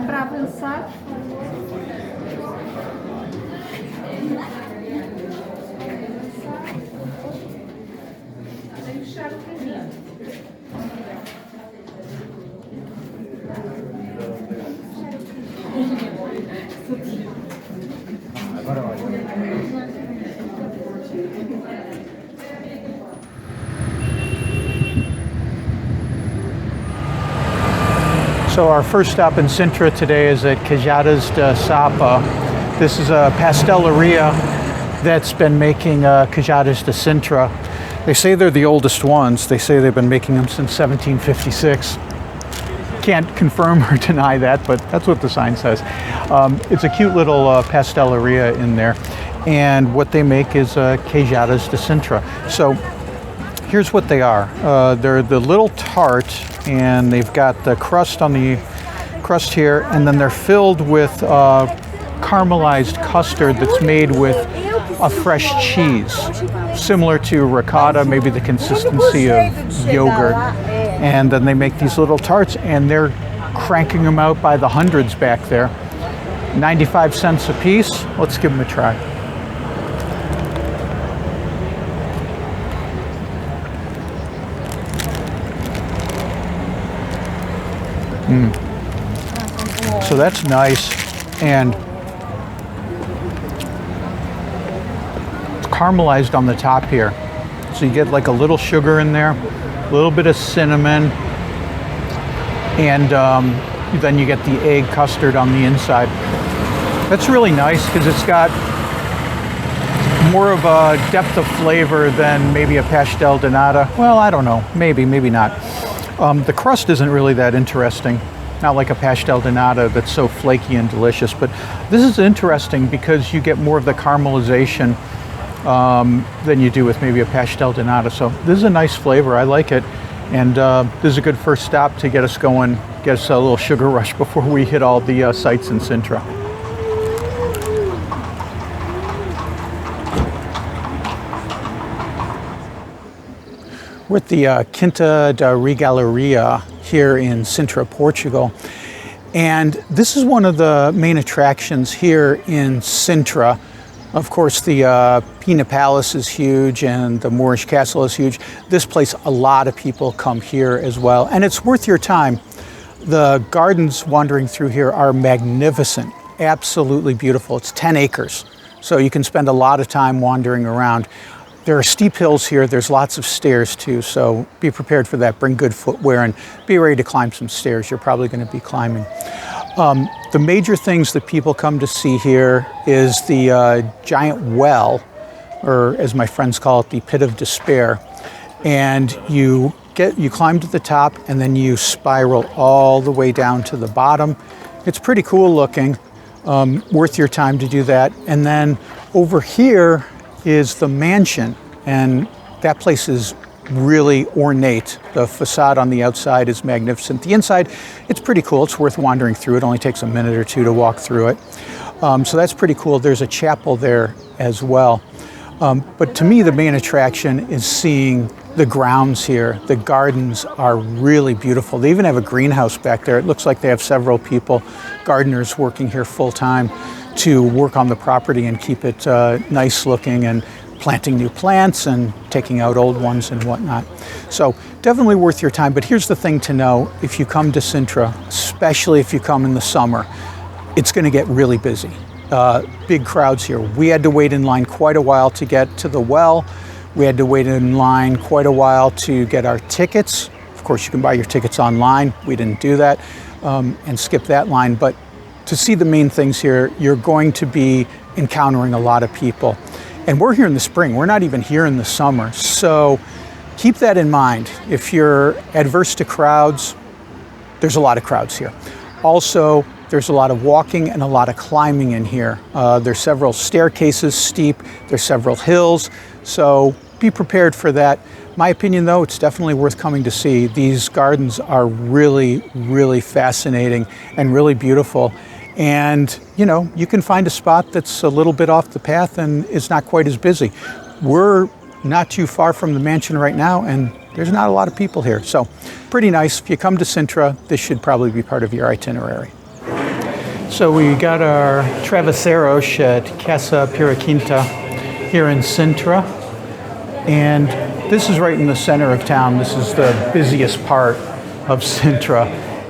para avançar. So our first stop in Sintra today is at Quinta da Sapa. This is a pasteleria that's been making Quintas de Sintra. They say they're the oldest ones. They say they've been making them since 1756. Can't confirm or deny that, but that's what the sign says. It's a cute little pasteleria in there, and what they make is Quintas de Sintra. So here's what they are. They're the little tart, and they've got the crust on the crust here, and then they're filled with caramelized custard that's made with a fresh cheese, similar to ricotta, maybe the consistency of yogurt. And then they make these little tarts, and they're cranking them out by the hundreds back there. 95 cents a piece. Let's give them a try. So that's nice, and it's caramelized on the top here. So you get like a little sugar in there, a little bit of cinnamon, and then you get the egg custard on the inside. That's really nice because it's got more of a depth of flavor than maybe a pastel de nata. Well, I don't know, maybe not. The crust isn't really that interesting. Not like a pastel de nata that's so flaky and delicious, but this is interesting because you get more of the caramelization than you do with maybe a pastel de nata. So this is a nice flavor, I like it. And this is a good first stop to get us going, get us a little sugar rush before we hit all the sites in Sintra. We're at the Quinta da Regaleira here in Sintra, Portugal. And this is one of the main attractions here in Sintra. Of course, the Pena Palace is huge and the Moorish Castle is huge. This place, a lot of people come here as well. And it's worth your time. The gardens wandering through here are magnificent, absolutely beautiful. It's 10 acres, so you can spend a lot of time wandering around. There are steep hills here. There's lots of stairs too, so be prepared for that. Bring good footwear and be ready to climb some stairs. You're probably going to be climbing. The major things that people come to see here is the giant well, or as my friends call it, the pit of despair. And you climb to the top and then you spiral all the way down to the bottom. It's pretty cool looking, worth your time to do that. And then over here is the mansion, and that place is really ornate. The facade on the outside is magnificent. The inside, it's pretty cool. It's worth wandering through. It only takes a minute or two to walk through it. So that's pretty cool. There's a chapel there as well. But to me, the main attraction is seeing the grounds here. The gardens are really beautiful. They even have a greenhouse back there. It looks like they have several people, gardeners, working here full time to work on the property and keep it nice looking, and planting new plants and taking out old ones and whatnot. So definitely worth your time. But here's the thing to know: if you come to Sintra, especially if you come in the summer, it's going to get really busy. Big crowds here. We had to wait in line quite a while to get to the well. We had to wait in line quite a while to get our tickets. Of course, you can buy your tickets online. We didn't do that and skip that line. But to see the main things here, you're going to be encountering a lot of people. And we're here in the spring. We're not even here in the summer. So keep that in mind. If you're adverse to crowds, there's a lot of crowds here. Also, there's a lot of walking and a lot of climbing in here. There's several staircases, steep. There's several hills. So be prepared for that. My opinion, though, it's definitely worth coming to see. These gardens are really, really fascinating and really beautiful. And, you know, you can find a spot that's a little bit off the path and is not quite as busy. We're not too far from the mansion right now, and there's not a lot of people here. So pretty nice. If you come to Sintra, this should probably be part of your itinerary. So we got our travesseros at Casa Quinta here in Sintra. And this is right in the center of town. This is the busiest part of Sintra.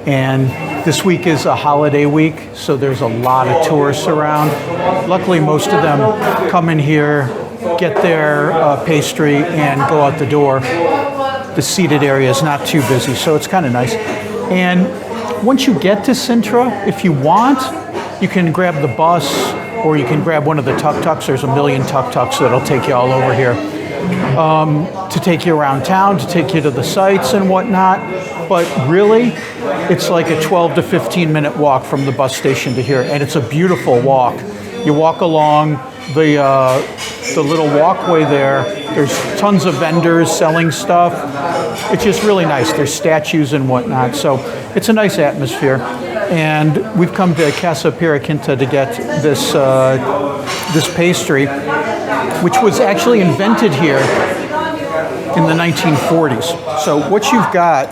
And this week is a holiday week, so there's a lot of tourists around. Luckily, most of them come in here, get their pastry, and go out the door. The seated area is not too busy, so it's kind of nice. And once you get to Sintra, if you want, you can grab the bus or you can grab one of the tuk-tuks. There's a million tuk-tuks that'll take you all over here to take you around town, to take you to the sites and whatnot. But really, it's like a 12 to 15 minute walk from the bus station to here, and it's a beautiful walk. You walk along the little walkway there. There's tons of vendors selling stuff. It's just really nice. There's statues and whatnot, so it's a nice atmosphere. And we've come to Casa Quinta to get this this pastry, which was actually invented here in the 1940s. So what you've got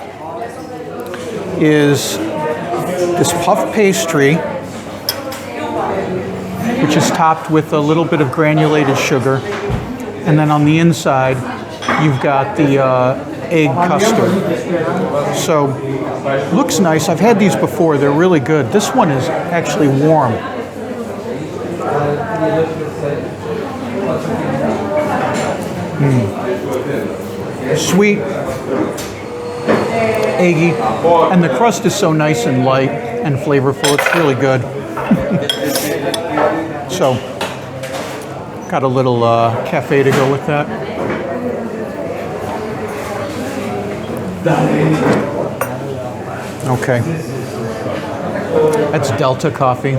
is this puff pastry, which is topped with a little bit of granulated sugar. And then on the inside, you've got the egg custard. So, looks nice. I've had these before. They're really good. This one is actually warm. Sweet, eggy, and the crust is so nice and light and flavorful. It's really good. So, got a little cafe to go with that. Okay. That's Delta coffee.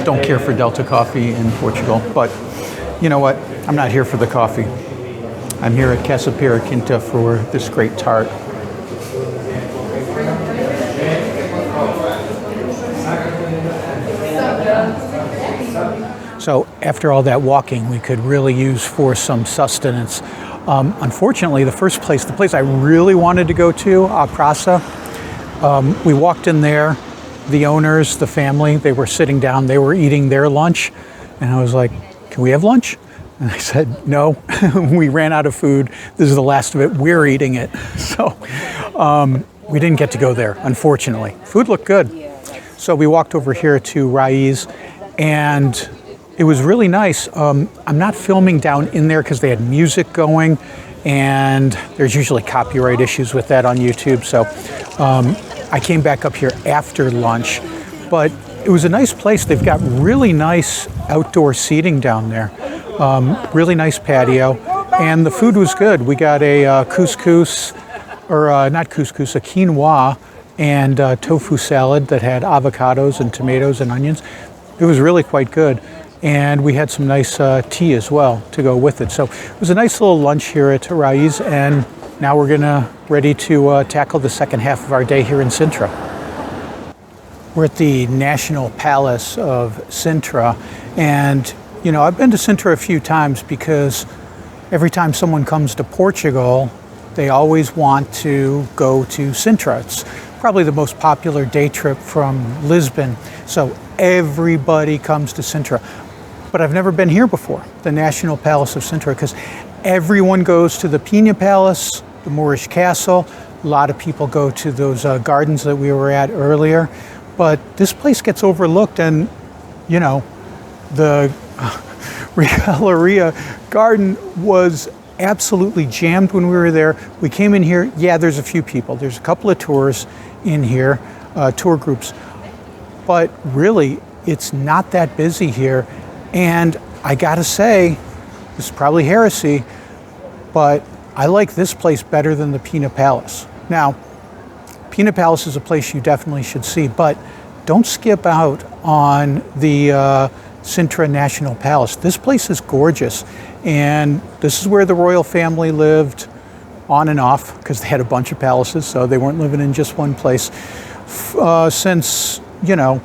Don't care for Delta coffee in Portugal, but you know what? I'm not here for the coffee. I'm here at Casa Quinta for this great tart. So after all that walking, we could really use for some sustenance. Unfortunately, the place I really wanted to go to, A Praça, we walked in there, the owners, the family, they were sitting down, they were eating their lunch, and I was like, can we have lunch? And I said, no, we ran out of food. This is the last of it, we're eating it. So we didn't get to go there, unfortunately. Food looked good. So we walked over here to Raiz, and it was really nice. I'm not filming down in there because they had music going, and there's usually copyright issues with that on YouTube. So I came back up here after lunch, but it was a nice place. They've got really nice outdoor seating down there, really nice patio, and the food was good. We got a couscous, or not couscous, a quinoa and tofu salad that had avocados and tomatoes and onions. It was really quite good. And we had some nice tea as well to go with it. So it was a nice little lunch here at Raiz, and now we're ready to tackle the second half of our day here in Sintra. We're at the National Palace of Sintra, and you know, I've been to Sintra a few times because every time someone comes to Portugal, they always want to go to Sintra. It's probably the most popular day trip from Lisbon, so everybody comes to Sintra. But I've never been here before, the National Palace of Sintra, because everyone goes to the Pena Palace, the Moorish Castle. A lot of people go to those gardens that we were at earlier. But this place gets overlooked, and, you know, the Regaleira garden was absolutely jammed when we were there. We came in here, yeah, there's a few people. There's a couple of tours in here, tour groups. But really, it's not that busy here. And I gotta say, this is probably heresy, but I like this place better than the Pena Palace. Now, Pena Palace is a place you definitely should see, but don't skip out on the Sintra National Palace. This place is gorgeous, and this is where the royal family lived on and off, because they had a bunch of palaces, so they weren't living in just one place since, you know,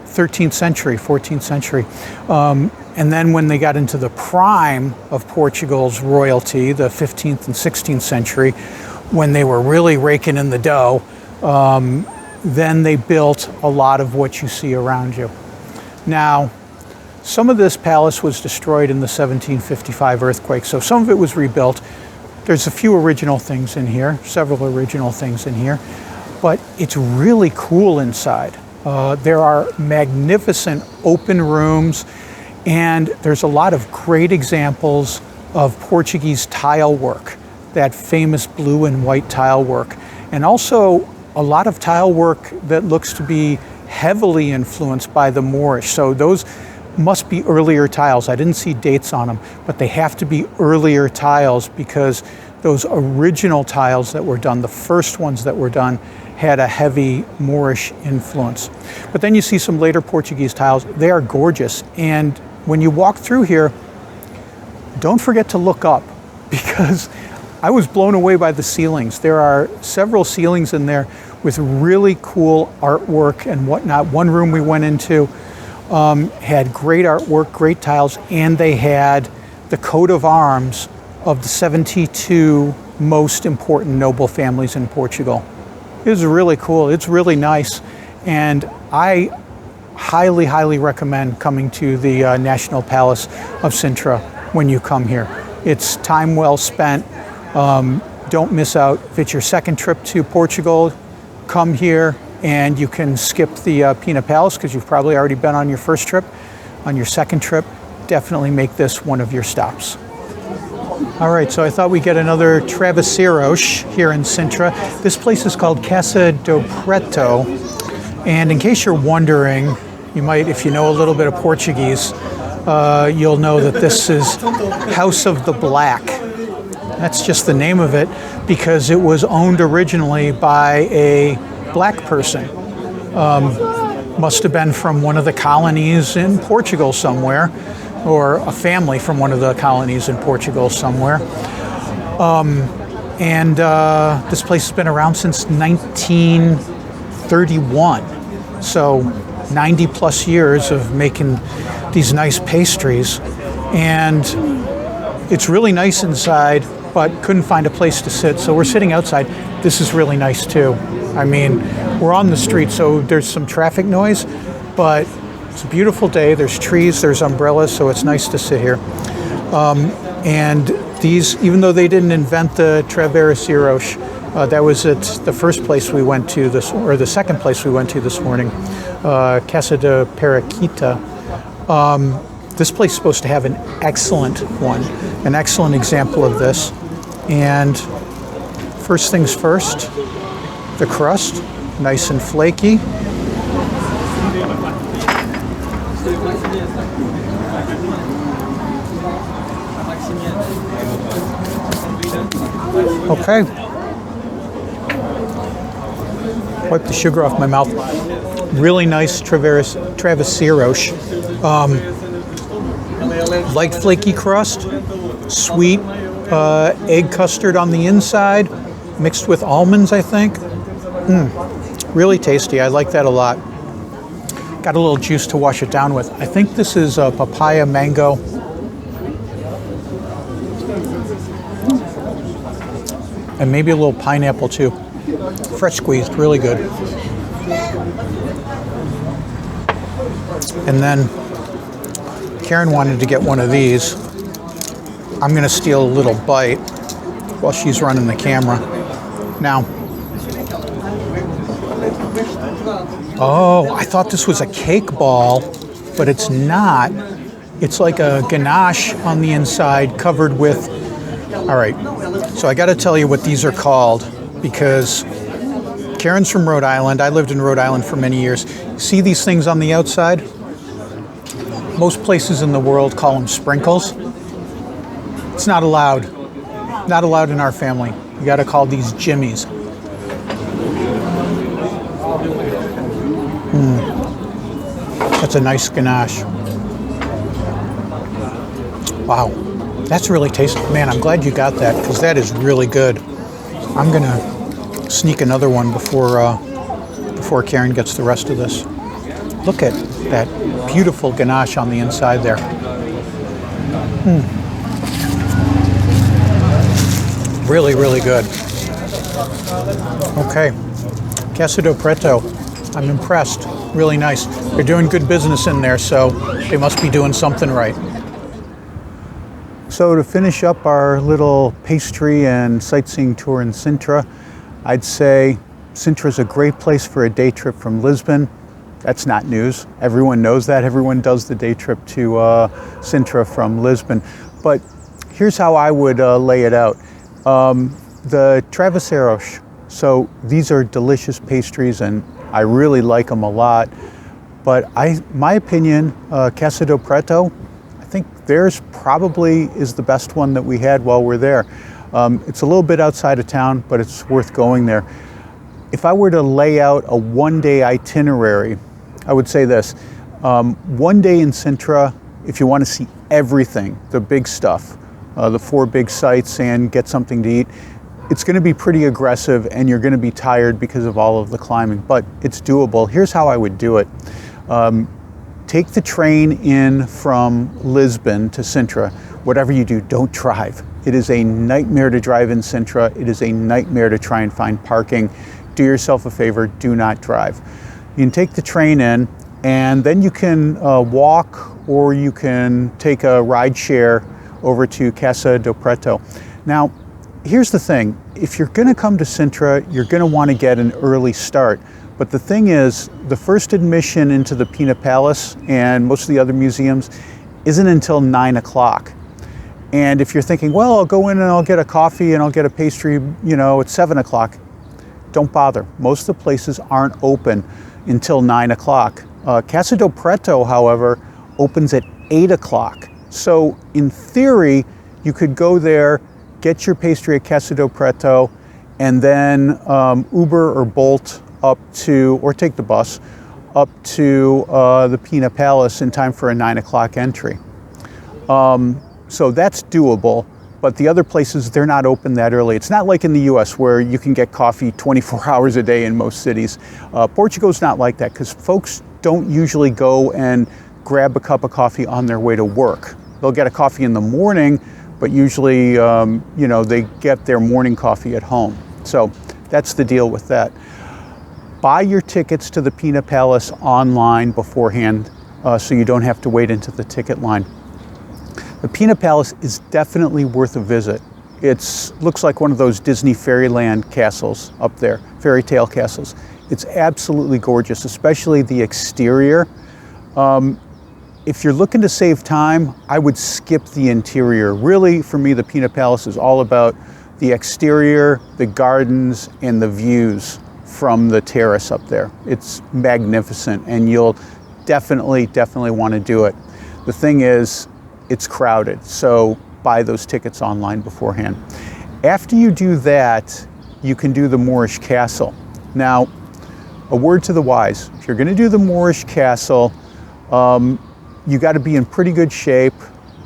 13th century, 14th century. And then when they got into the prime of Portugal's royalty, the 15th and 16th century, when they were really raking in the dough, then they built a lot of what you see around you. Now, some of this palace was destroyed in the 1755 earthquake, so some of it was rebuilt. There's a few original things in here, several original things in here, but it's really cool inside. There are magnificent open rooms, and there's a lot of great examples of Portuguese tile work, that famous blue and white tile work, and also a lot of tile work that looks to be heavily influenced by the Moorish. So those must be earlier tiles. I didn't see dates on them, but they have to be earlier tiles because those original tiles that were done, the first ones that were done, had a heavy Moorish influence. But then you see some later Portuguese tiles. They are gorgeous. And when you walk through here, don't forget to look up, because I was blown away by the ceilings. There are several ceilings in there with really cool artwork and whatnot. One room we went into had great artwork, great tiles, and they had the coat of arms of the 72 most important noble families in Portugal. It was really cool. It's really nice, and I highly, highly recommend coming to the National Palace of Sintra when you come here. It's time well spent. Don't miss out. If it's your second trip to Portugal, come here, and you can skip the Pena Palace because you've probably already been on your first trip. On your second trip, definitely make this one of your stops. All right, so I thought we'd get another travesseiros here in Sintra. This place is called Casa do Preto, and in case you're wondering, you might, if you know a little bit of Portuguese, you'll know that this is House of the Black. That's just the name of it because it was owned originally by a black person. Must have been from one of the colonies in Portugal somewhere, or a family from one of the colonies in Portugal somewhere. This place has been around since 1931. So 90 plus years of making these nice pastries. And it's really nice inside, but couldn't find a place to sit. So we're sitting outside. This is really nice too. I mean, we're on the street, so there's some traffic noise, but it's a beautiful day. There's trees, there's umbrellas, so it's nice to sit here. And these, even though they didn't invent the travesseiros, that was at the first place we went to this, or the second place we went to this morning, Casa de Periquita. This place is supposed to have an excellent one, an excellent example of this. And first things first, the crust, nice and flaky. Okay. Wipe the sugar off my mouth. Really nice travesseiros. Light flaky crust, sweet egg custard on the inside, mixed with almonds, I think. Really tasty. I like that a lot. Got a little juice to wash it down with. I think this is papaya mango. And maybe a little pineapple too. Fresh squeezed, really good. And then Karen wanted to get one of these. I'm gonna steal a little bite while she's running the camera. Now, oh, I thought this was a cake ball, but it's not. It's like a ganache on the inside covered with, all right, so I gotta tell you what these are called because Karen's from Rhode Island. I lived in Rhode Island for many years. See these things on the outside? Most places in the world call them sprinkles. It's not allowed. Not allowed in our family. You gotta call these jimmies. That's a nice ganache. Wow, that's really tasty. Man, I'm glad you got that because that is really good. I'm gonna sneak another one before Karen gets the rest of this. Look at that beautiful ganache on the inside there. Really, really good. Okay, Casa do Preto. I'm impressed. Really nice. They're doing good business in there, so they must be doing something right. So to finish up our little pastry and sightseeing tour in Sintra, I'd say Sintra is a great place for a day trip from Lisbon. That's not news. Everyone knows that. Everyone does the day trip to Sintra from Lisbon. But here's how I would lay it out. The travesseiros. So these are delicious pastries, and I really like them a lot. But my opinion, Casa do Preto, I think theirs probably is the best one that we had while we're there. It's a little bit outside of town, but it's worth going there. If I were to lay out a one-day itinerary, I would say this. One day in Sintra, if you want to see everything, the big stuff, the 4 big sites and get something to eat, it's going to be pretty aggressive and you're going to be tired because of all of the climbing, but it's doable. Here's how I would do it. Take the train in from Lisbon to Sintra. Whatever you do, don't drive. It is a nightmare to drive in Sintra. It is a nightmare to try and find parking. Do yourself a favor, do not drive. You can take the train in, and then you can walk, or you can take a ride share over to Casa do Preto. Now, here's the thing. If you're going to come to Sintra, you're going to want to get an early start. But the thing is, the first admission into the Pena Palace and most of the other museums isn't until 9 o'clock. And if you're thinking, well, I'll go in and I'll get a coffee and I'll get a pastry, at 7 o'clock, don't bother. Most of the places aren't open until 9 o'clock. Casa do Preto, however, opens at 8 o'clock. So in theory, you could go there, get your pastry at Casa do Preto, and then Uber or Bolt up to, or take the bus, up to the Pena Palace in time for a 9 o'clock entry. So that's doable, but the other places, they're not open that early. It's not like in the US where you can get coffee 24 hours a day in most cities. Portugal's not like that because folks don't usually go and grab a cup of coffee on their way to work. They'll get a coffee in the morning, but usually, they get their morning coffee at home. So that's the deal with that. Buy your tickets to the Pena Palace online beforehand so you don't have to wait into the ticket line. The Pena Palace is definitely worth a visit. It looks like one of those Disney fairyland castles up there, fairy tale castles. It's absolutely gorgeous, especially the exterior. If you're looking to save time, I would skip the interior. Really, for me, the Pena Palace is all about the exterior, the gardens, and the views from the terrace up there. It's magnificent, and you'll definitely want to do it. The thing is, it's crowded, so buy those tickets online beforehand. After you do that, you can do the Moorish Castle. Now, a word to the wise. If you're going to do the Moorish Castle, you got to be in pretty good shape.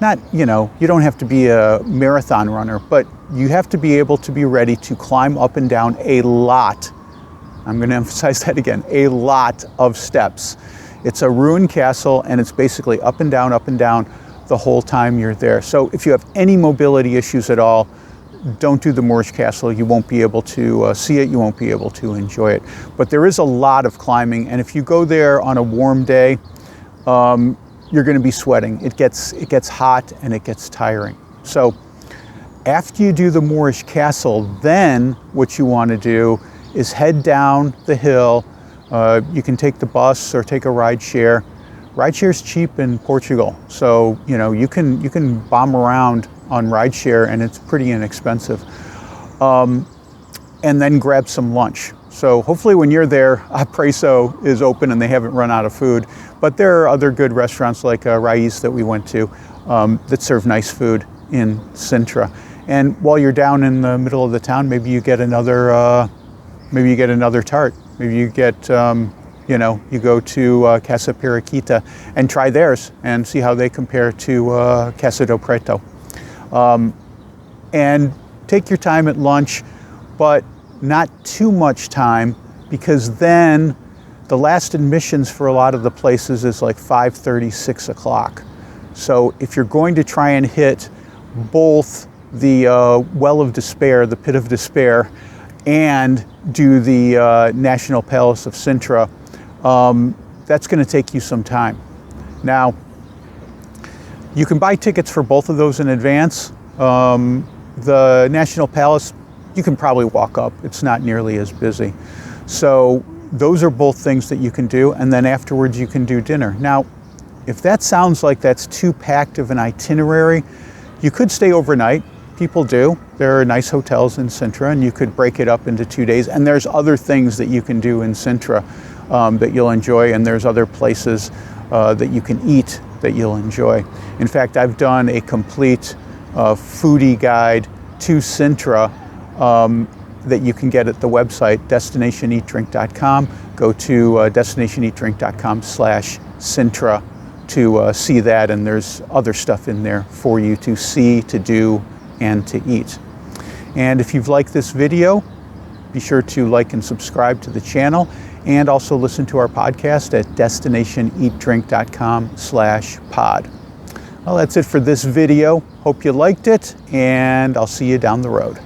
Not, you don't have to be a marathon runner, but you have to be able to be ready to climb up and down a lot. I'm going to emphasize that again, a lot of steps. It's a ruined castle, and it's basically up and down the whole time you're there. So if you have any mobility issues at all, don't do the Moorish Castle. You won't be able to see it. You won't be able to enjoy it. But there is a lot of climbing, and if you go there on a warm day, you're going to be sweating. It gets hot and it gets tiring. So after you do the Moorish Castle, then what you want to do is head down the hill. You can take the bus or take a ride share. Ride share is cheap in Portugal, so you can bomb around on ride share, and it's pretty inexpensive. And then grab some lunch. So hopefully when you're there, A Preço is open and they haven't run out of food. But there are other good restaurants like Raiz that we went to that serve nice food in Sintra. And while you're down in the middle of the town, maybe you get another tart. Maybe you get you go to Casa Periquita and try theirs and see how they compare to Casa do Preto. And take your time at lunch, but not too much time, because then the last admissions for a lot of the places is like 5:30, 6 o'clock. So if you're going to try and hit both the Well of Despair, the Pit of Despair, and do the National Palace of Sintra, that's going to take you some time. Now, you can buy tickets for both of those in advance. The National Palace, you can probably walk up. It's not nearly as busy. So those are both things that you can do, and then afterwards you can do dinner. Now, if that sounds like that's too packed of an itinerary, you could stay overnight. People do. There are nice hotels in Sintra, and you could break it up into 2 days. And there's other things that you can do in Sintra that you'll enjoy, and there's other places that you can eat that you'll enjoy. In fact, I've done a complete foodie guide to Sintra that you can get at the website destinationeatdrink.com. Go to destinationeatdrink.com/Sintra to see that, and there's other stuff in there for you to see, to do, and to eat. And if you've liked this video, be sure to like and subscribe to the channel, and also listen to our podcast at destinationeatdrink.com/pod. Well, that's it for this video. Hope you liked it, and I'll see you down the road.